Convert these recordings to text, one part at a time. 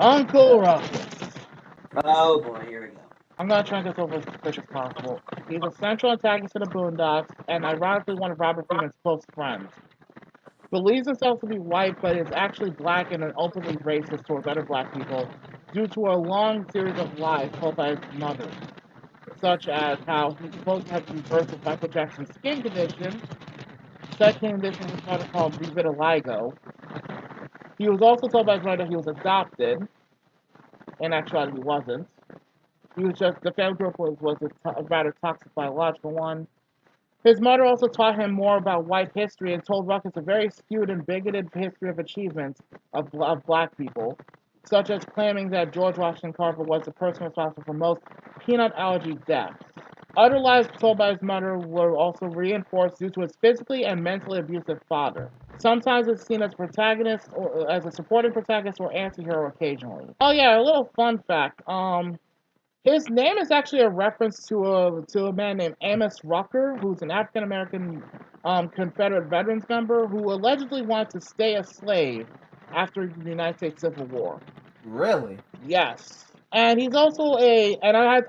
Uncle Ruckus. Oh boy, here we go. I'm gonna try and get this over as quick as possible. He's a central antagonist to the Boondocks, and ironically one of Robert Freeman's close friends. Believes himself to be white, but is actually black and openly racist towards other black people due to a long series of lies told by his mother, such as how he supposed to have birth with Michael Jackson's skin condition, that condition was kind of called vitiligo. He was also told by his mother he was adopted. In actuality, he wasn't. He was just, the family group was a rather toxic biological one. His mother also taught him more about white history and told Ruckus a very skewed and bigoted history of achievements of black people, such as claiming that George Washington Carver was the person responsible for most peanut allergy deaths. Other lies told by his mother were also reinforced due to his physically and mentally abusive father. Sometimes it's seen as protagonist or as a supporting protagonist or anti-hero occasionally. Oh yeah, a little fun fact. His name is actually a reference to a man named Amos Rucker, who's an African American Confederate veterans member who allegedly wanted to stay a slave after the United States Civil War. Really? Yes. And he's also I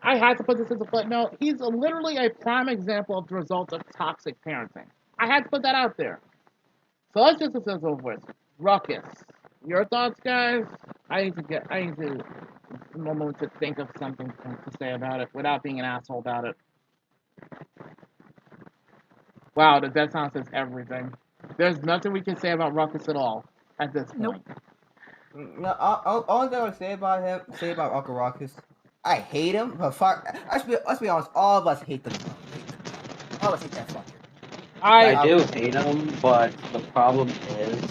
had to put this as a footnote, he's literally a prime example of the result of toxic parenting. I had to put that out there. So let's just discuss over with. Ruckus. Your thoughts, guys? I need to a moment to think of something to say about it without being an asshole about it. Wow, the dead silence says everything. There's nothing we can say about Ruckus at all at this point. No, all I would say about Uncle Ruckus, I hate him, but fuck, let's be honest, all of us hate them. All of us hate that fucker. I do hate him, but the problem is,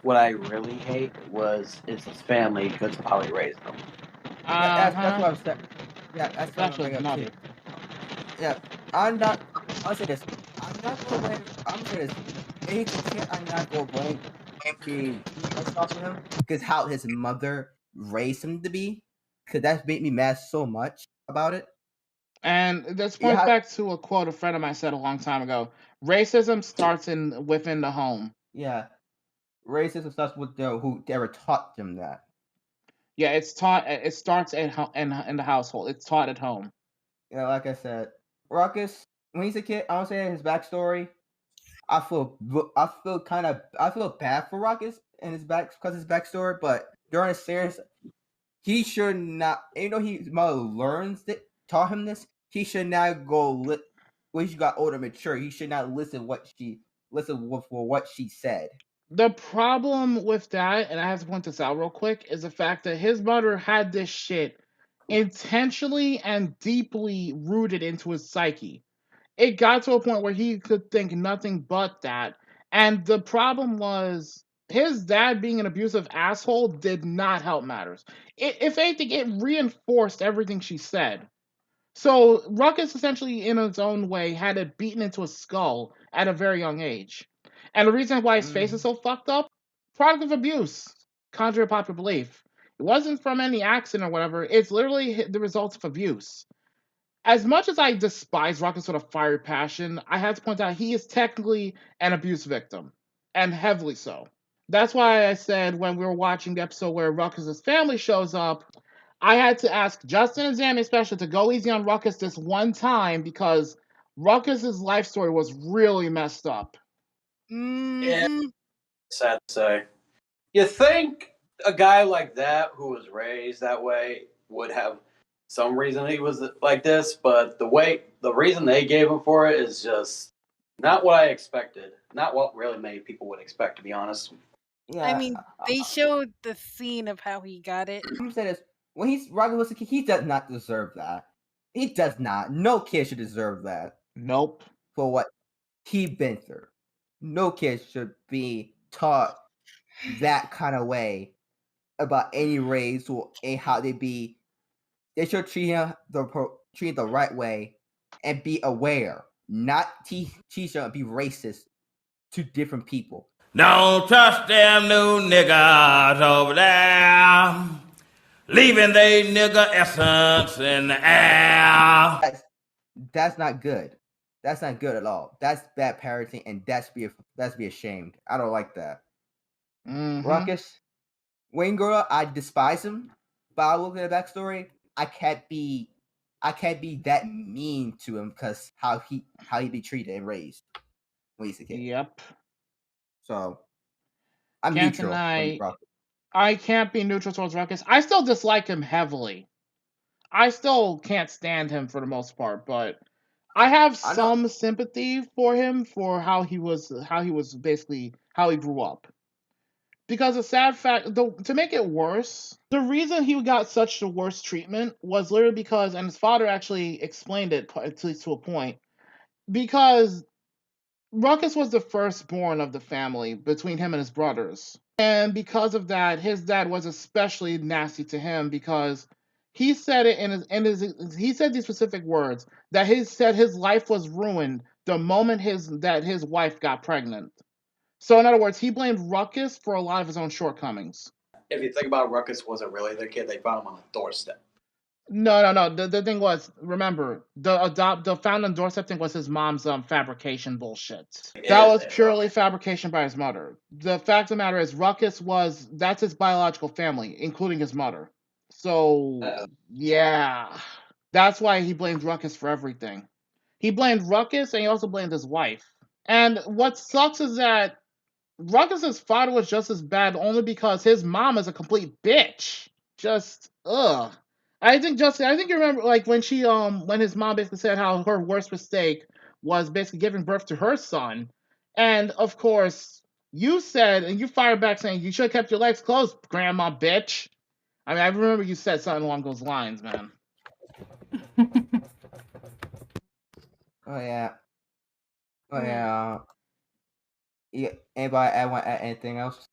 what I really hate is his family, because of how he raised them. That's what I'm saying. Yeah, that's what I'm bringing up too. Yeah, I'll say this. I'm gonna say this. I'm not gonna blame him because how his mother raised him to be, because that made me mad so much about it. And this points back to a quote a friend of mine said a long time ago. Racism starts within the home. Yeah. Racism starts with whoever taught them that. Yeah, it's taught. It starts in the household. It's taught at home. Yeah, like I said, Ruckus, when he's a kid, I don't say his backstory. I feel bad for Ruckus and his backstory, but during the series, he should not. Even though his mother taught him this, he should not go. When he got older, mature, he should not listen for what she said. The problem with that, and I have to point this out real quick, is the fact that his mother had this shit intentionally and deeply rooted into his psyche. It got to a point where he could think nothing but that. And the problem was his dad being an abusive asshole did not help matters. If anything, it reinforced everything she said. So Ruckus essentially, in his own way, had it beaten into his skull at a very young age. And the reason why his face is so fucked up, product of abuse, contrary to popular belief. It wasn't from any accident or whatever. It's literally the result of abuse. As much as I despise Ruckus with a fiery passion, I have to point out he is technically an abuse victim, and heavily so. That's why I said when we were watching the episode where Ruckus's family shows up, I had to ask Justin and Zammy especially to go easy on Ruckus this one time because Ruckus's life story was really messed up. Yeah, sad to say. You think a guy like that who was raised that way would have some reason he was like this, but the reason they gave him for it is just not what I expected. Not what really many people would expect, to be honest. Yeah, I mean, they showed the scene of how he got it. I'm gonna say this: when Rocky was a kid, he does not deserve that. He does not. No kid should deserve that. Nope. For what he been through, no kid should be taught that kind of way about any race or how they be. They should treat him the right way and be aware, not teach him be racist to different people. Don't trust them new niggas over there, leaving they nigga essence in the air. That's not good. That's not good at all. That's bad parenting, and that's be ashamed. I don't like that. Mm-hmm. Ruckus, Wayne Girl, I despise him, but I look at the backstory. I can't be that mean to him because how he be treated and raised when he's a kid. Yep. So I'm Can't neutral. deny. I can't be neutral towards Ruckus. I still dislike him heavily. I still can't stand him for the most part, but I have some sympathy for him for how he basically how he grew up. Because the sad fact, to make it worse, the reason he got such the worst treatment was literally because, and his father actually explained it at least to a point, because Ruckus was the firstborn of the family between him and his brothers. And because of that, his dad was especially nasty to him because he said it he said these specific words that he said his life was ruined the moment his wife got pregnant. So in other words, he blamed Ruckus for a lot of his own shortcomings. If you think about it, Ruckus wasn't really their kid. They found him on the doorstep. No. The thing was, remember, the found on doorstep thing was his mom's fabrication bullshit. That was purely fabrication by his mother. The fact of the matter is, that's his biological family, including his mother. So yeah, that's why he blamed Ruckus for everything. He blamed Ruckus, and he also blamed his wife. And what sucks is that Ruckus's father was just as bad only because his mom is a complete bitch. Just ugh. I think you remember like when his mom basically said how her worst mistake was basically giving birth to her son. And of course, you said and you fired back saying you should have kept your legs closed, grandma bitch. I mean, I remember you said something along those lines, man. Oh yeah. Yeah, anybody want to add anything else?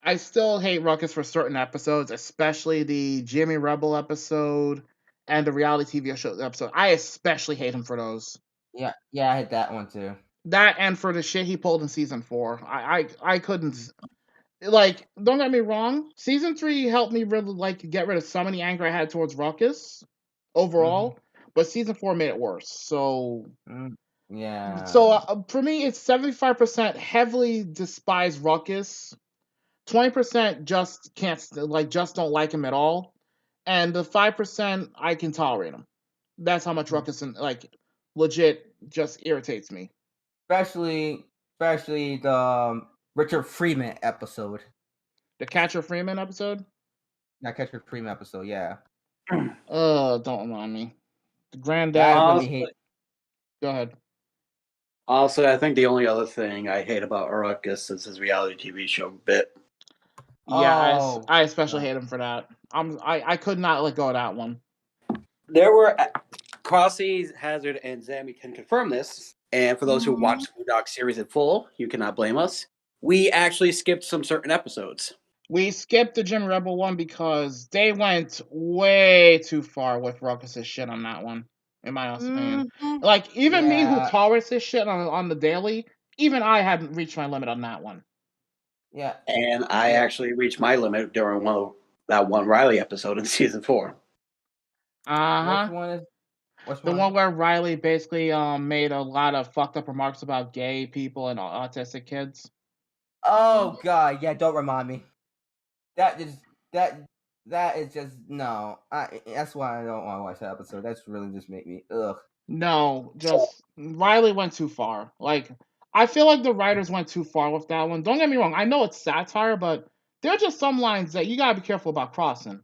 I still hate Ruckus for certain episodes, especially the Jimmy Rebel episode and the reality TV show episode. I especially hate him for those. Yeah, I hate that one too. That and for the shit he pulled in season 4. I couldn't like. Don't get me wrong. Season 3 helped me really like get rid of some of the anger I had towards Ruckus overall, but season 4 made it worse. So yeah. So for me, it's 75% heavily despise Ruckus. 20% just just don't like him at all, and the 5% I can tolerate him. That's how much Ruckus legit just irritates me. Especially the Richard Freeman episode. The Catcher Freeman episode. That Catcher Freeman episode, yeah. Don't remind me. The granddad. Go ahead. Also, I think the only other thing I hate about Ruckus is his reality TV show bit. Yeah, I especially hate him for that. I could not let go of that one. There were Crossy, Hazard, and Zammy can confirm this. And for those who watched the Boondocks series in full, you cannot blame us. We actually skipped some certain episodes. We skipped the Jim Rebel one because they went way too far with Ruckus' shit on that one, in my opinion. Like, even me who tolerates this shit on the daily, even I hadn't reached my limit on that one. Yeah. And I actually reached my limit during that one Riley episode in season 4. Uh-huh. Which one is? The one where Riley basically made a lot of fucked up remarks about gay people and autistic kids. Oh god, yeah, don't remind me. That is just no. That's why I don't want to watch that episode. That's really just make me ugh. No, just Riley went too far. Like, I feel like the writers went too far with that one. Don't get me wrong, I know it's satire, but there are just some lines that you gotta be careful about crossing.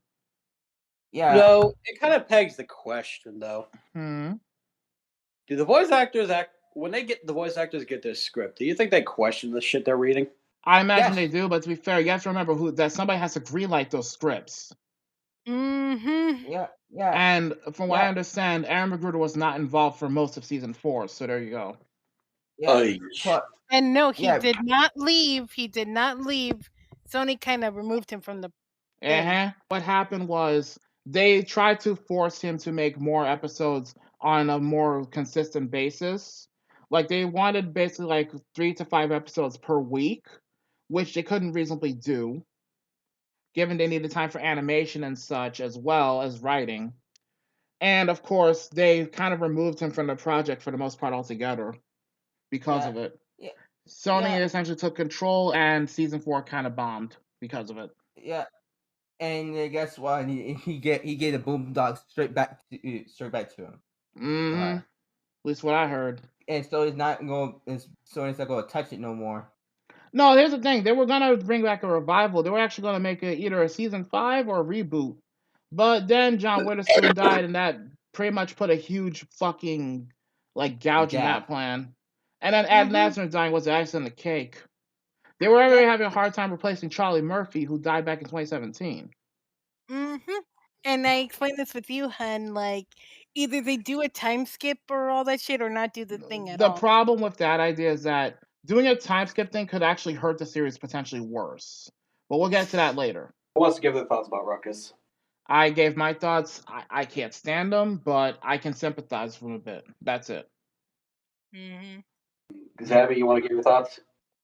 Yeah. No, it kind of pegs the question though. Do the voice actors when the voice actors get their script? Do you think they question the shit they're reading? I imagine they do, but to be fair, you have to remember that somebody has to greenlight those scripts. Yeah. And from what I understand, Aaron Magruder was not involved for most of season 4, so there you go. Yeah. And no, he did not leave. He did not leave. Sony kind of removed him from the thing. What happened was they tried to force him to make more episodes on a more consistent basis. Like, they wanted basically like 3 to 5 episodes per week, which they couldn't reasonably do, given they needed time for animation and such, as well as writing. And of course, they kind of removed him from the project for the most part altogether because of it. Sony essentially took control, and season 4 kind of bombed because of it. Yeah, and guess what? He gave the Boondocks straight back to him. Mm-hmm. At least what I heard. And so it's not going to touch it no more. No, here's the thing. They were gonna bring back a revival. They were actually gonna make it either a season 5 or a reboot. But then John Witherspoon died, and that pretty much put a huge fucking gouge in that plan. And then Ad Nazareth dying was actually in the cake. They were already having a hard time replacing Charlie Murphy, who died back in 2017. And I explained this with you, hun. Either they do a time skip or all that shit, or not do the thing at all. The problem with that idea is that doing a time skip thing could actually hurt the series potentially worse. But we'll get to that later. Who wants to give their thoughts about Ruckus? I gave my thoughts. I can't stand them, but I can sympathize with them a bit. That's it. Zabby, you want to give your thoughts?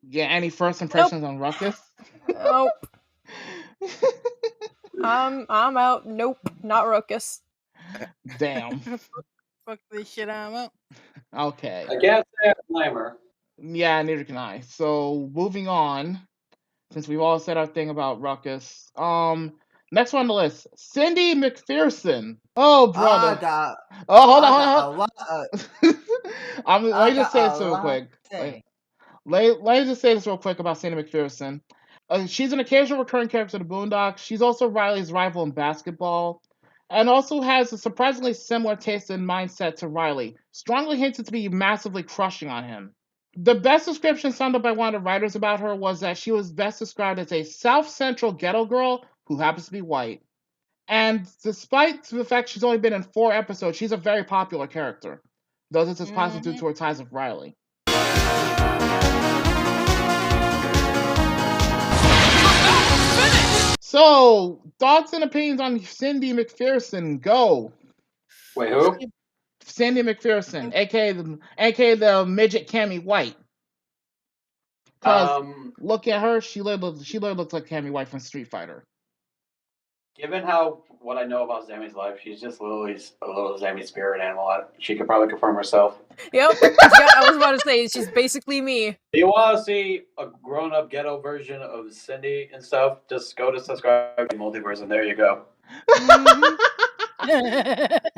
Yeah, any first impressions on Ruckus? Nope. I'm out. Nope, not Ruckus. Damn. Fuck this shit, I'm out. Okay. I can't say I blame her. Yeah, neither can I. So, moving on, since we've all said our thing about Ruckus, next one on the list, Cindy McPherson. Oh, brother. Hold on. Let me just say this real quick. Let me just say this real quick about Cindy McPherson. She's an occasional recurring character in the Boondocks. She's also Riley's rival in basketball, and also has a surprisingly similar taste and mindset to Riley, strongly hinted to be massively crushing on him. The best description summed up by one of the writers about her was that she was best described as a South Central ghetto girl who happens to be white. And despite the fact she's only been in 4 episodes, she's a very popular character. Though this is possibly due to her ties with Riley. So, thoughts and opinions on Cindy McPherson, go. Wait, who? Cindy McPherson, aka the midget Cammy White. Because look at her, she literally looks like Cammy White from Street Fighter. Given what I know about Zammy's life, she's just Lily's a little Zammy spirit animal. She could probably confirm herself. Yep. I was about to say, she's basically me. Do you want to see a grown-up ghetto version of Cindy and stuff? Just go to subscribe to Multiverse, and there you go.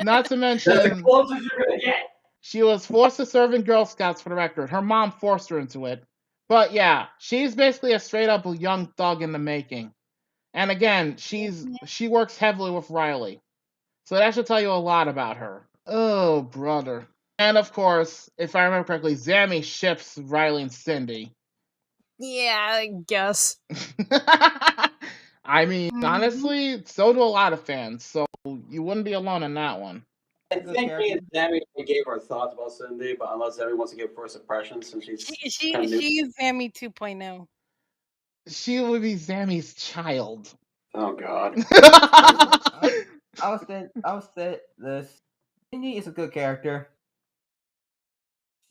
Not to mention, that's the closest you're gonna get. She was forced to serve in Girl Scouts, for the record. Her mom forced her into it. But yeah, she's basically a straight-up young thug in the making. And again, she works heavily with Riley. So that should tell you a lot about her. Oh, brother. And of course, if I remember correctly, Zammy ships Riley and Cindy. Yeah, I guess. I mean, honestly, so do a lot of fans. So you wouldn't be alone in that one. I think me and Zammy gave our thoughts about Cindy, but unless Zammy wants to give first impressions, since she is Zammy 2.0. She would be Zammy's child. Oh God. I would say this. Cindy is a good character.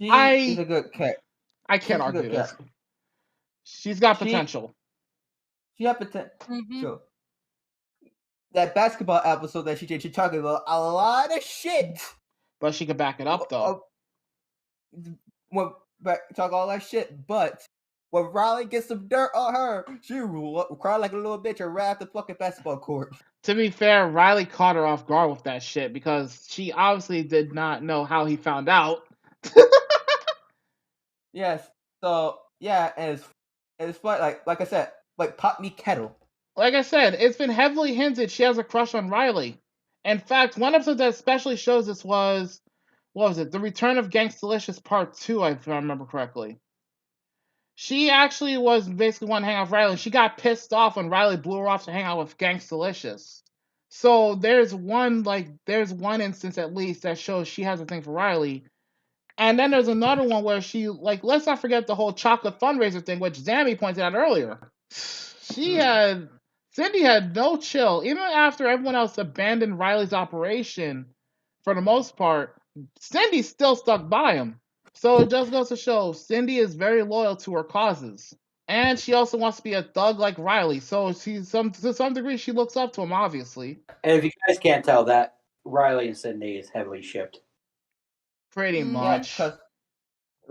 She is a good character. I can't argue this. She's got potential. She got potential. That basketball episode that she did, she talking about a lot of shit. But she could back it up, though. Talk all that shit, but when Riley gets some dirt on her, she will cry like a little bitch and ran off the fucking basketball court. To be fair, Riley caught her off guard with that shit because she obviously did not know how he found out. Yes. So yeah, and it's funny, like I said, pop me kettle. Like I said, it's been heavily hinted she has a crush on Riley. In fact, one episode that especially shows this was, what was it? The Return of Gangstalicious Part 2, if I remember correctly. She actually was basically wanting to hang out with Riley. She got pissed off when Riley blew her off to hang out with Gangstalicious. So there's one instance at least that shows she has a thing for Riley. And then there's another one where she, let's not forget the whole chocolate fundraiser thing, which Zammy pointed out earlier. Cindy had no chill. Even after everyone else abandoned Riley's operation, for the most part, Cindy still stuck by him. So it just goes to show, Cindy is very loyal to her causes. And she also wants to be a thug like Riley. So to some degree, she looks up to him, obviously. And if you guys can't tell that, Riley and Cindy is heavily shipped. Pretty much. Because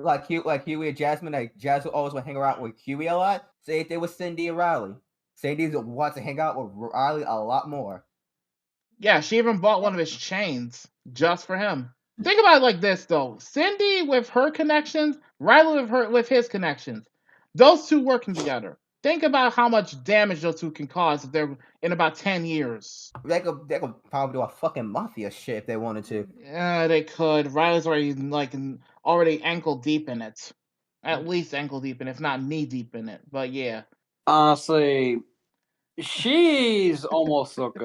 like Huey and Jasmine, like Jasmine always would hang around with Huey a lot. Say if they were Cindy and Riley. Cindy wants to hang out with Riley a lot more. Yeah, she even bought one of his chains just for him. Think about it like this though: Cindy with her connections, Riley with his connections. Those two working together. Think about how much damage those two can cause if they're in about 10 years. They could probably do a fucking mafia shit if they wanted to. Yeah, they could. Riley's already ankle deep in it. At least ankle deep in it, if not knee deep in it. But yeah. Honestly, she's almost like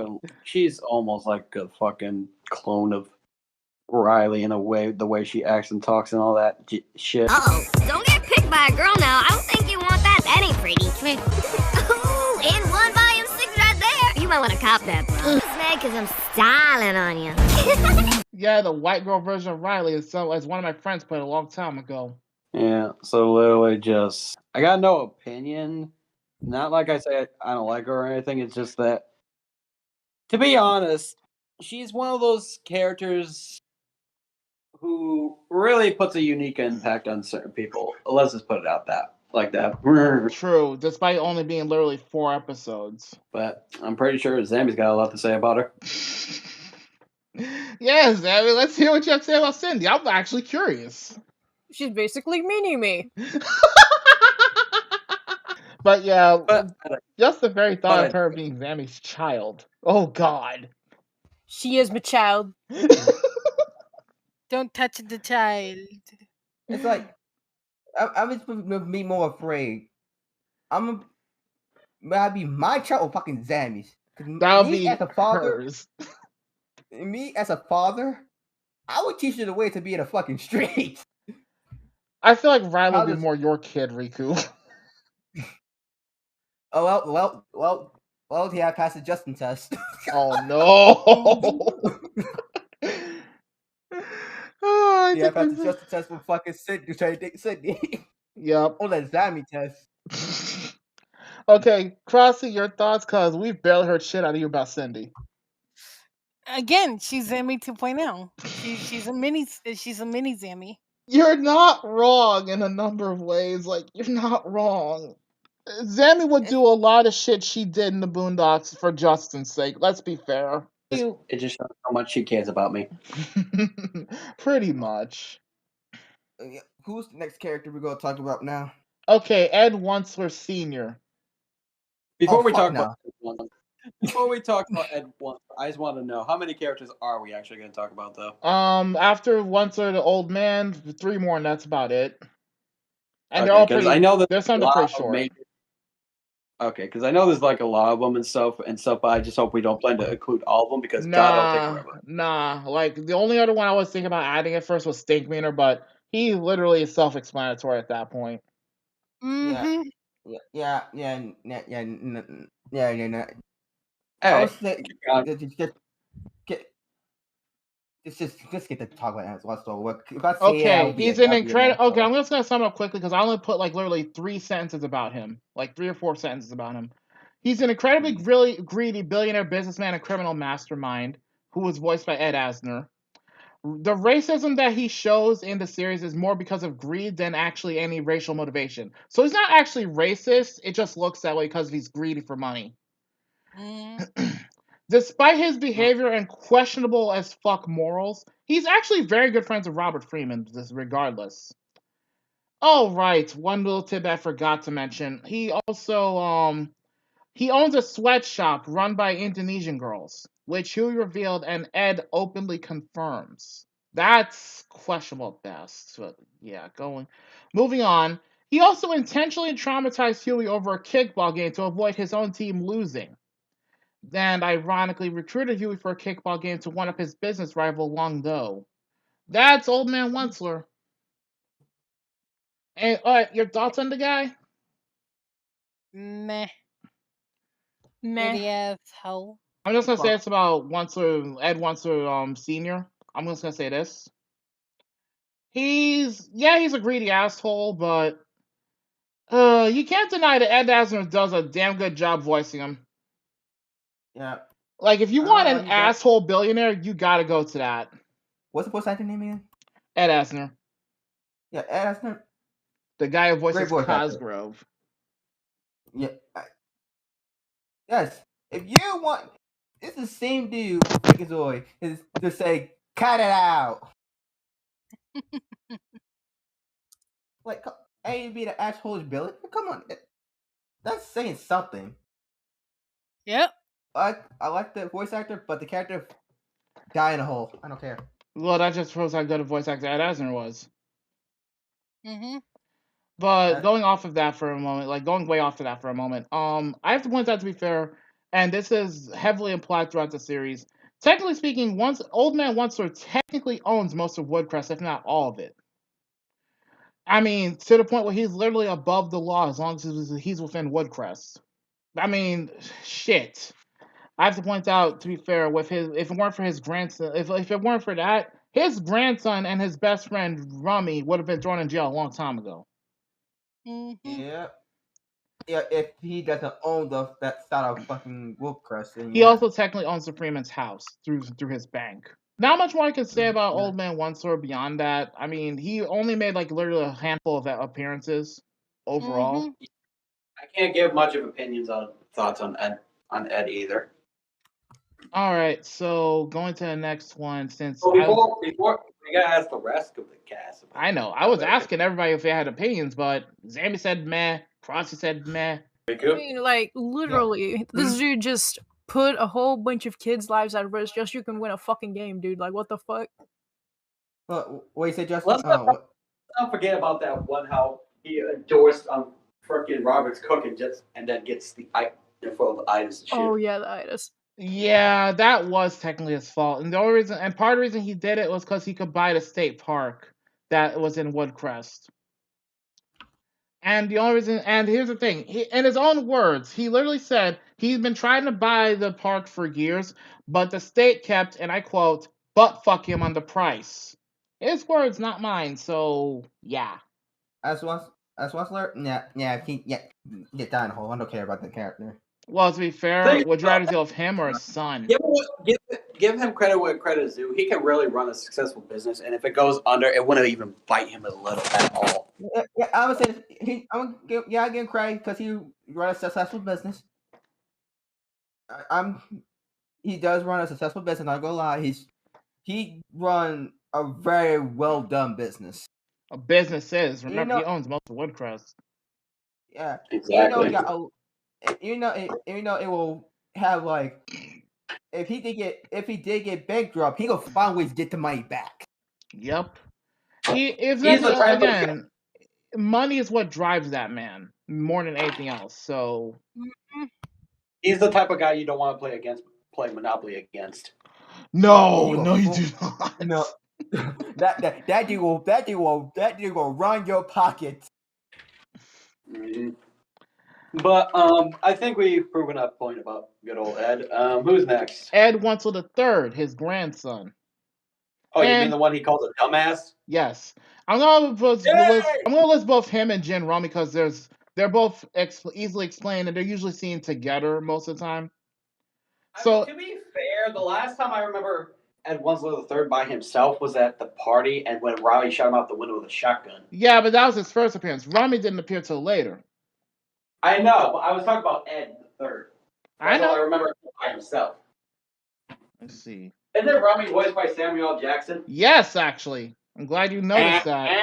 a fucking clone of Riley in a way, the way she acts and talks and all that shit. Uh-oh, don't get picked by a girl now. I don't think you want that. That ain't pretty. Oh, and 1 volume 6 right there. You might want to cop that, bro. I'm just mad because I'm styling on you. Yeah, the white girl version of Riley is as one of my friends put a long time ago. Yeah, so literally just, I got no opinion. Not like I say I don't like her or anything. It's just that, to be honest, she's one of those characters who really puts a unique impact on certain people. Let's just put it out like that. True, despite only being literally 4 episodes. But I'm pretty sure Zammy's got a lot to say about her. Yes, Zammy, let's hear what you have to say about Cindy. I'm actually curious. She's basically me. But yeah, But just the very thought of her being Zammy's child. Oh God. She is my child. Don't touch the child. It's like I was be more afraid. I'd be my child or fucking Zammy's. That'll be as a father. hers. Me as a father, I would teach her the way to be in a fucking street. I feel like Riley would be more your kid, Ryku. Oh well, he had passed the Justin test. Oh no. He had passed the Justin test for fucking Sydney, trying to date Sydney. Yep. Oh, that Zammy test. Okay, Crossy, your thoughts, cause we've barely heard shit out of you about Cindy. Again, she's Zammy 2.0. She's a mini Zammy. You're not wrong in a number of ways. Like, you're not wrong. Zammy would do a lot of shit she did in the Boondocks for Justin's sake. Let's be fair. It just shows how much she cares about me. Pretty much. Who's the next character we're going to talk about now? Okay, Ed Wunsler Sr. Before we talk about Ed Wunsler, I just want to know, how many characters are we actually going to talk about, though? After Wunsler the old man, 3 more, and that's about it. And okay, they're all pretty. I know that there's some pretty short. Okay, because I know there's like a lot of them and stuff, but I just hope we don't plan to include all of them because God, it'll take forever. Nah, like the only other one I was thinking about adding at first was Stinkmeaner, but he literally is self-explanatory at that point. Mm-hmm. Yeah. Hey, just get to talk about that. Okay, he's an incredible. Okay, I'm just gonna sum it up quickly because I only put like literally 3 sentences about him, like 3 or 4 sentences about him. He's an incredibly really greedy billionaire businessman and criminal mastermind who was voiced by Ed Asner. The racism that he shows in the series is more because of greed than actually any racial motivation. So he's not actually racist. It just looks that way because he's greedy for money. Despite his behavior and questionable as fuck morals, he's actually very good friends with Robert Freeman, regardless. Oh, right. One little tip I forgot to mention. He also, he owns a sweatshop run by Indonesian girls, which Huey revealed and Ed openly confirms. That's questionable at best. But yeah, moving on. He also intentionally traumatized Huey over a kickball game to avoid his own team losing. And ironically recruited Huey for a kickball game to one of his business rival Long Do. That's Old Man Wunsler. And your thoughts on the guy? Meh. Yes, how? I'm just gonna say it's about Ed Wunsler Sr. I'm just gonna say this. He's a greedy asshole, but you can't deny that Ed Asner does a damn good job voicing him. Yeah. Like, if you want an asshole billionaire, you gotta go to that. What's the voice actor name again? Ed Asner. Yeah, Ed Asner. The guy who voices Great voice actor. Cosgrove. Yeah. Yes. If you want, it's the same dude with Freakazoid is to say, cut it out. Like, A and B the asshole is Billy. Come on, that's saying something. Yep. I like the voice actor, but the character die in a hole. I don't care. Well, that just proves how good a voice actor Ed Asner was. Mm-hmm. But going off of that for a moment, like going way off of that for a moment, I have to point out, to be fair, and this is heavily implied throughout the series. Technically speaking, Old Man Once technically owns most of Woodcrest, if not all of it. I mean, to the point where he's literally above the law as long as he's within Woodcrest. I mean, shit. I have to point out, to be fair, with if it weren't for his grandson, if it weren't for that, his grandson and his best friend Rummy would have been thrown in jail a long time ago. Mm-hmm. Yeah. Yeah, if he doesn't own that side of fucking Wolfcrest, then He also technically owns the Freeman's house through his bank. Not much more I can say about Old Man Once beyond that. I mean, he only made like literally a handful of appearances overall. Mm-hmm. I can't give much of thoughts on Ed either. All right, so going to the next one, since before we gotta ask the rest of the cast. I know I was asking everybody if they had opinions, but Zambi said meh, Crossy said meh. I mean, like, literally, this dude just put a whole bunch of kids' lives at risk just so you can win a fucking game, dude. Like, what the fuck? What you say, Justin? Let's not forget about that one, how he endorsed freaking Robert's cooking and then gets the info of the itis and shit. Oh, yeah, the itis. Yeah, that was technically his fault. And the only reason, and part of the reason he did it was because he could buy the state park that was in Woodcrest. And the only reason, and here's the thing, in his own words, he literally said he's been trying to buy the park for years, but the state kept, and I quote, butt fuck him on the price. His words, not mine. So yeah. As Wessler, get down the hole. I don't care about the character. Well, to be fair, would you rather deal with him or his son? Give him credit where credit is due. He can really run a successful business, and if it goes under, it wouldn't even bite him a little at all. Yeah, I would say I give him credit because he run a successful business. He does run a successful business. Not gonna lie, he run a very well done business. A business is. Remember, he owns most of Woodcrest. Yeah, exactly. It will have like if he did get bankrupt, he gonna find ways to get the money back. Yep. Again, money is what drives that man more than anything else. So he's the type of guy you don't want to play Monopoly against. No, you do not. No. that dude will run your pocket. Mm-hmm. But I think we've proven that point about good old Ed. Who's next? Ed Wenzel III, his grandson. Oh, you mean the one he called a dumbass? Yes. I'm gonna list both him and Jin Rummy because they're both easily explained and they're usually seen together most of the time. So to be fair, the last time I remember Ed Wenzel III by himself was at the party, and when Riley shot him out the window with a shotgun. Yeah, but that was his first appearance. Rummy didn't appear till later. I know, but I was talking about Ed III. I know. I remember by himself. Let's see. Isn't Rummy voiced by Samuel L. Jackson? Yes, actually. I'm glad you noticed that.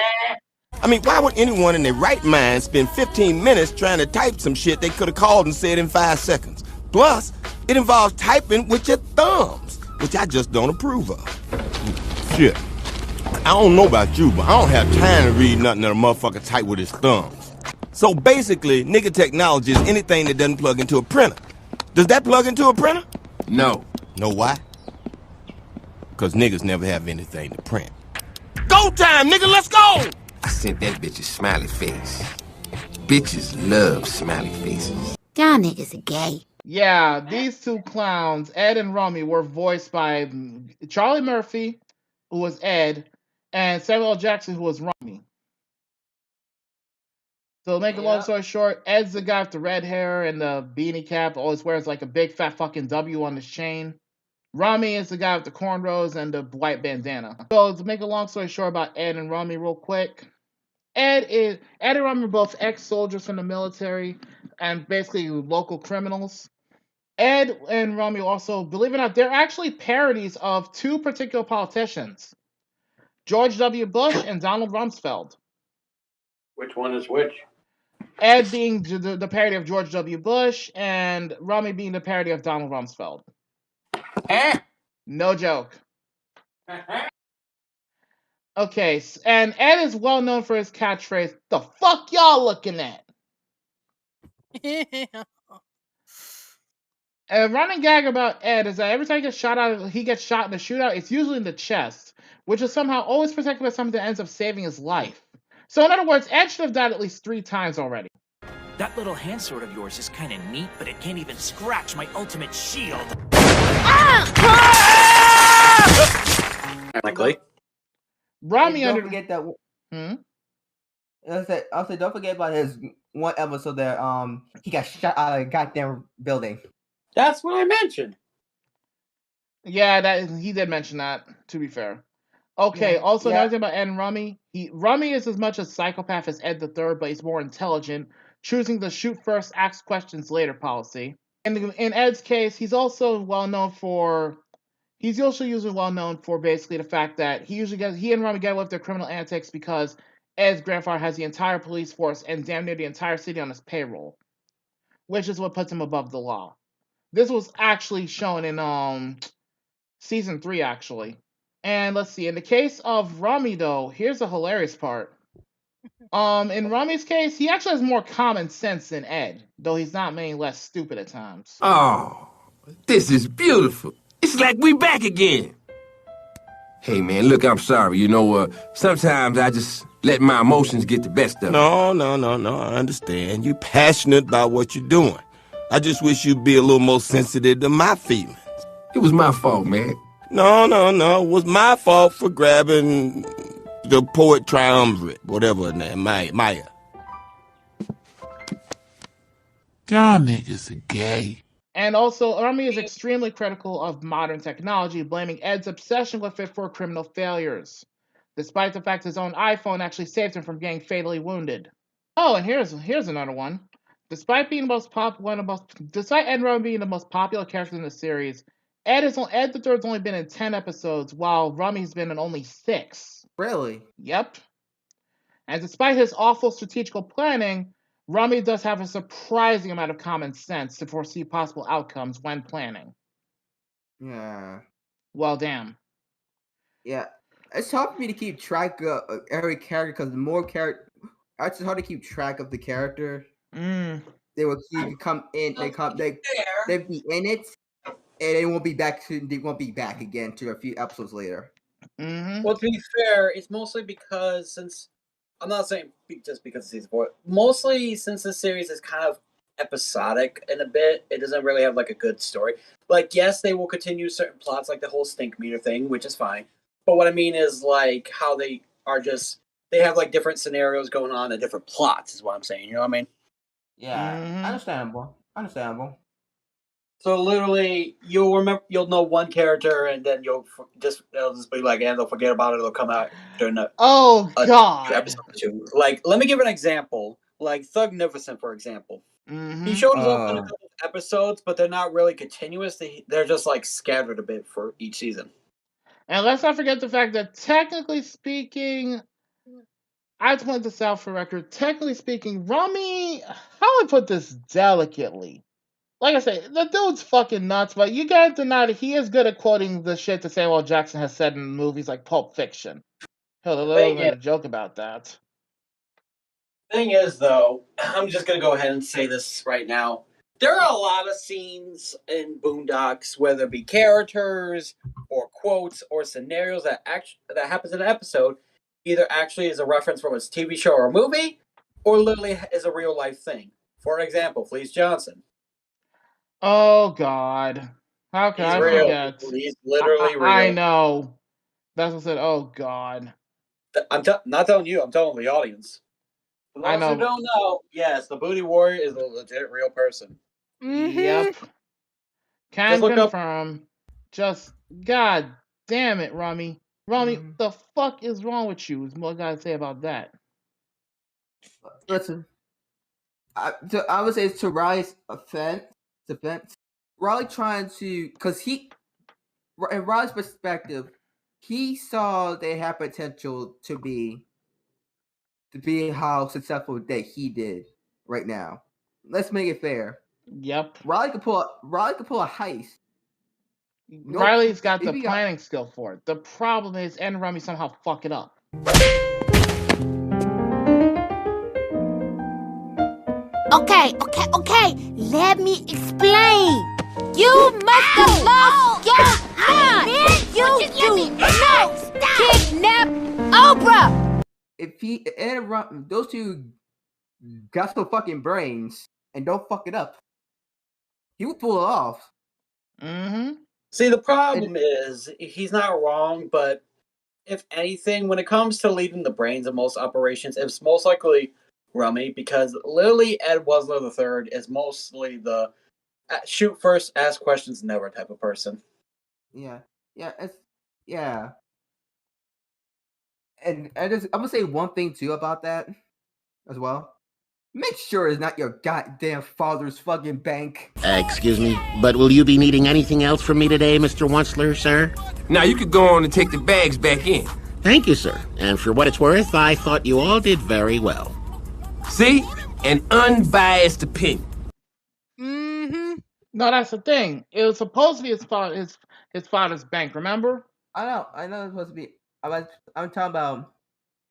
I mean, why would anyone in their right mind spend 15 minutes trying to type some shit they could have called and said in 5 seconds? Plus, it involves typing with your thumbs, which I just don't approve of. Shit. I don't know about you, but I don't have time to read nothing that a motherfucker type with his thumbs. So basically, nigga technology is anything that doesn't plug into a printer. Does that plug into a printer? No. Know why? Because niggas never have anything to print. Go time, nigga, let's go! I sent that bitch a smiley face. Bitches love smiley faces. Y'all niggas are gay. Yeah, these two clowns, Ed and Rummy, were voiced by Charlie Murphy, who was Ed, and Samuel L. Jackson, who was Rummy. So to make a long story short, Ed's the guy with the red hair and the beanie cap, always wears like a big fat fucking W on his chain. Rummy is the guy with the cornrows and the white bandana. So to make a long story short about Ed and Rummy real quick, Ed and Rami are both ex-soldiers from the military and basically local criminals. Ed and Rami also, believe it or not, they're actually parodies of two particular politicians, George W. Bush and Donald Rumsfeld. Which one is which? Ed being the parody of George W. Bush and Rami being the parody of Donald Rumsfeld. No joke. Okay, and Ed is well known for his catchphrase, "The fuck y'all looking at?" A running gag about Ed is that every time he gets shot in the shootout, it's usually in the chest, which is somehow always protected by something that ends up saving his life. So in other words, Ed should have died at least 3 times already. That little hand sword of yours is kind of neat, but it can't even scratch my ultimate shield. Technically. Rami don't forget that. I'll say, don't forget about his one episode that he got shot out of a goddamn building. That's what I mentioned. Yeah, he did mention that, to be fair. Okay, another thing about Ed and Rami. Rami is as much a psychopath as Ed the Third, but he's more intelligent, choosing the shoot first, ask questions later policy. And in Ed's case, he's also usually well known for basically the fact that he and Rami get away with their criminal antics because Ed's grandfather has the entire police force and damn near the entire city on his payroll, which is what puts him above the law. This was actually shown in season 3, actually. And let's see, in the case of Rami, though, here's the hilarious part. In Rami's case, he actually has more common sense than Ed, though he's not many less stupid at times. Oh, this is beautiful. It's like we back again. Hey, man, look, I'm sorry. You know, sometimes I just let my emotions get the best of me. No, I understand. You're passionate about what you're doing. I just wish you'd be a little more sensitive to my feelings. It was my fault, man. No. It was my fault for grabbing the poet triumvirate, whatever her name, Maya. Y'all niggas are gay. And also, Rami is extremely critical of modern technology, blaming Ed's obsession with it for criminal failures, despite the fact his own iPhone actually saved him from getting fatally wounded. Oh, and here's another one. Despite Ed and Rami being the most popular characters in the series, Ed the Third's only been in 10 episodes, while Rami's been in only 6. Really? Yep. And despite his awful strategical planning, Rami does have a surprising amount of common sense to foresee possible outcomes when planning. Yeah. Well, damn. Yeah. It's hard for me to keep track of every character because the more character, it's hard to keep track of the character. They will come in. They be in it, and they won't be back. They won't be back again to a few episodes later. Well, to be fair, it's mostly because I'm not saying just because it's season 4. Mostly since the series is kind of episodic in a bit, it doesn't really have like a good story. Like, yes, they will continue certain plots, like the whole stink meter thing, which is fine. But what I mean is like how they have like different scenarios going on and different plots is what I'm saying. You know what I mean? Yeah, understandable. So literally, you'll know one character, and then they'll just be like, and they'll forget about it. It'll come out during God episode 2. Like, let me give an example. Like Thugnificent, for example. He shows up in a couple of episodes, but they're not really continuous. They're just like scattered a bit for each season. And let's not forget the fact that technically speaking, I just point this out for record. Technically speaking, Rami, how do I put this delicately? Like I say, the dude's fucking nuts, but you can't deny that he is good at quoting the shit that Samuel Jackson has said in movies like Pulp Fiction. Hell, a little bit of a joke about that. Thing is, though, I'm just gonna go ahead and say this right now. There are a lot of scenes in Boondocks, whether it be characters or quotes or scenarios that happens in an episode, either actually is a reference from a TV show or a movie, or literally is a real life thing. For example, Fleece Johnson. Oh God, how can I forget? He's literally real. I know. That's what I said. Oh God. I'm not telling you. I'm telling the audience. For I those know. who don't know, yes, the Booty Warrior is a legit real person. Yep. Can confirm. Just God damn it, Rami. Rami, the fuck is wrong with you? Is what I gotta say about that. Listen, I would say to Riley's defense, Riley trying to, because in Riley's perspective, he saw they had potential to be how successful that he did right now. Let's make it fair. Yep. Riley could pull a heist. Riley's got the planning skill for it. The problem is Ed and Rummy somehow fuck it up. Okay. Let me explain. You must have lost your mind. You do not kidnap Oprah. If Ed and Rummy, those two got some fucking brains and don't fuck it up, he would pull it off. Mm-hmm. See, the problem is he's not wrong, but if anything, when it comes to leading the brains of most operations, it's most likely Rummy, because literally Ed Wessler III is mostly the shoot first, ask questions never type of person. Yeah. And I'm gonna say one thing too about that as well. Make sure it's not your goddamn father's fucking bank. Excuse me, but will you be needing anything else from me today, Mr. Wessler, sir? Now you could go on and take the bags back in. Thank you, sir. And for what it's worth, I thought you all did very well. See? An unbiased opinion. Mm-hmm. No, that's the thing. It was supposed to be his father's bank, remember? I know it's supposed to be. I'm talking about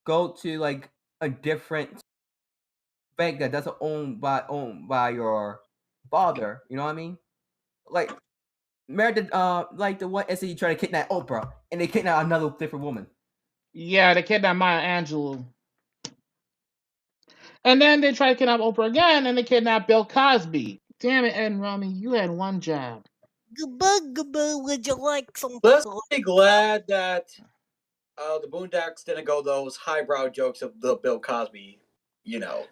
go to like a different bank that doesn't owned by your father. You know what I mean? Like Meredith, like the one SE trying to kidnap Oprah, and they kidnap another different woman. Yeah, they kidnapped Maya Angelou. And then they try to kidnap Oprah again, and they kidnap Bill Cosby. Damn it, Ed and Rummy, you had one job. Goodbye, would you like some? Let's be glad that the Boondocks didn't go those highbrow jokes of the Bill Cosby,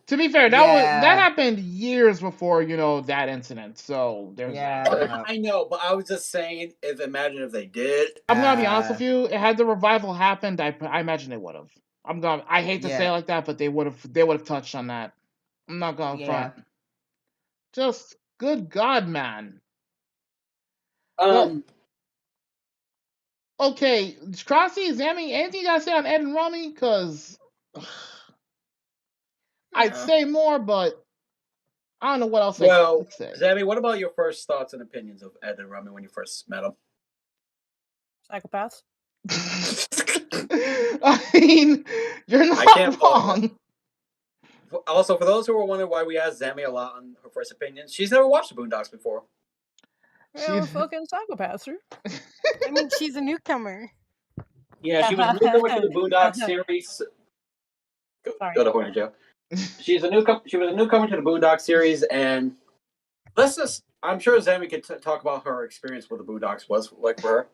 To be fair, that happened years before, that incident. So there's that. I know, but I was just saying, imagine if they did. I'm gonna be honest with you. Had the revival happened, I imagine they would have. I hate to say it like that, but they would have touched on that. I'm not going front. Just good God, man. Okay, Crossy, Zammy, anything you gotta say on Ed and Rummy? Because I'd say more, but I don't know what else I could say. Zammy, what about your first thoughts and opinions of Ed and Rummy when you first met them? Psychopaths. I mean, you're not wrong. Also, for those who were wondering why we asked Zammy a lot on her first opinions, she's never watched the Boondocks before. Yeah, we're fucking psychopaths, sir. I mean, she's a newcomer. Yeah, she was a newcomer to the Boondocks series. Go to Horny Joe. She was a newcomer to the Boondocks series, and I'm sure Zammy could talk about her experience with the Boondocks was like for her.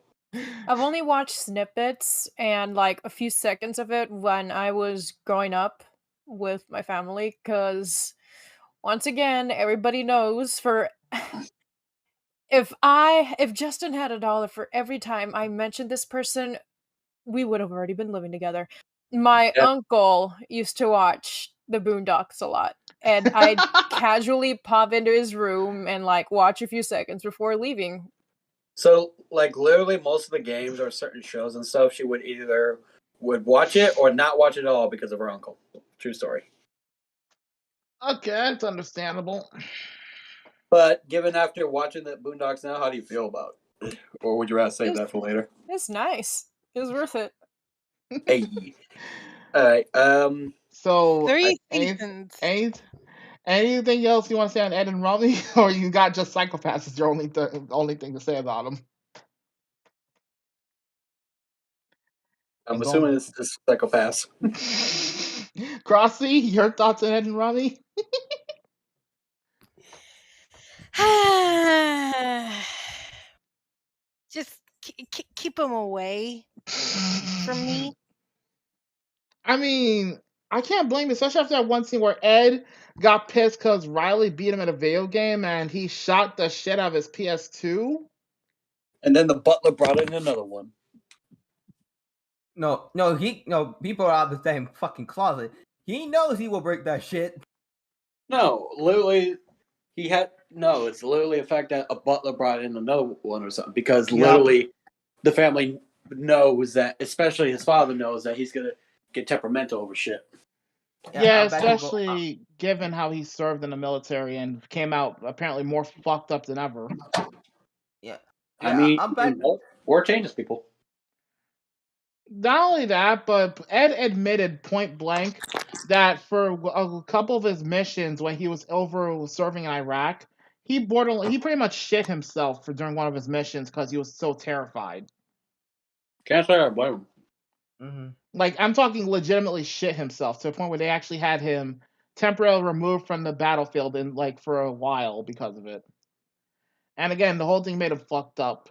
I've only watched snippets and like a few seconds of it when I was growing up with my family, because once again, everybody knows if Justin had $1 for every time I mentioned this person, we would have already been living together. My uncle used to watch the Boondocks a lot, and I'd casually pop into his room and like watch a few seconds before leaving. So, like, literally most of the games or certain shows and stuff, she would either watch it or not watch it at all because of her uncle. True story. Okay, that's understandable. But given after watching the Boondocks now, how do you feel about it? Or would you rather save that for later? It's nice. It was worth it. Hey. Alright, So, 3 seasons. Anything else you want to say on Ed and Rummy? Or you got just Psychopaths is your only thing to say about them? I'm assuming it's Psychopaths. Crossy, your thoughts on Ed and Rummy? Just keep them away from me. I mean, I can't blame you, especially after that one scene where Ed got pissed because Riley beat him in a video game and he shot the shit out of his PS2. And then the butler brought in another one. No, he brought out the same fucking closet. He knows he will break that shit. No, literally, it's literally a fact that a butler brought in another one or something, because literally the family knows that, especially his father knows that he's gonna get temperamental over shit. Yeah, especially given how he served in the military and came out apparently more fucked up than ever. Yeah. I mean, war changes people. Not only that, but Ed admitted point blank that for a couple of his missions when he was over serving in Iraq, he pretty much shit himself during one of his missions because he was so terrified. Can't say I blame him. Mm-hmm. Like, I'm talking legitimately shit himself to the point where they actually had him temporarily removed from the battlefield for a while because of it. And again, the whole thing made him fucked up.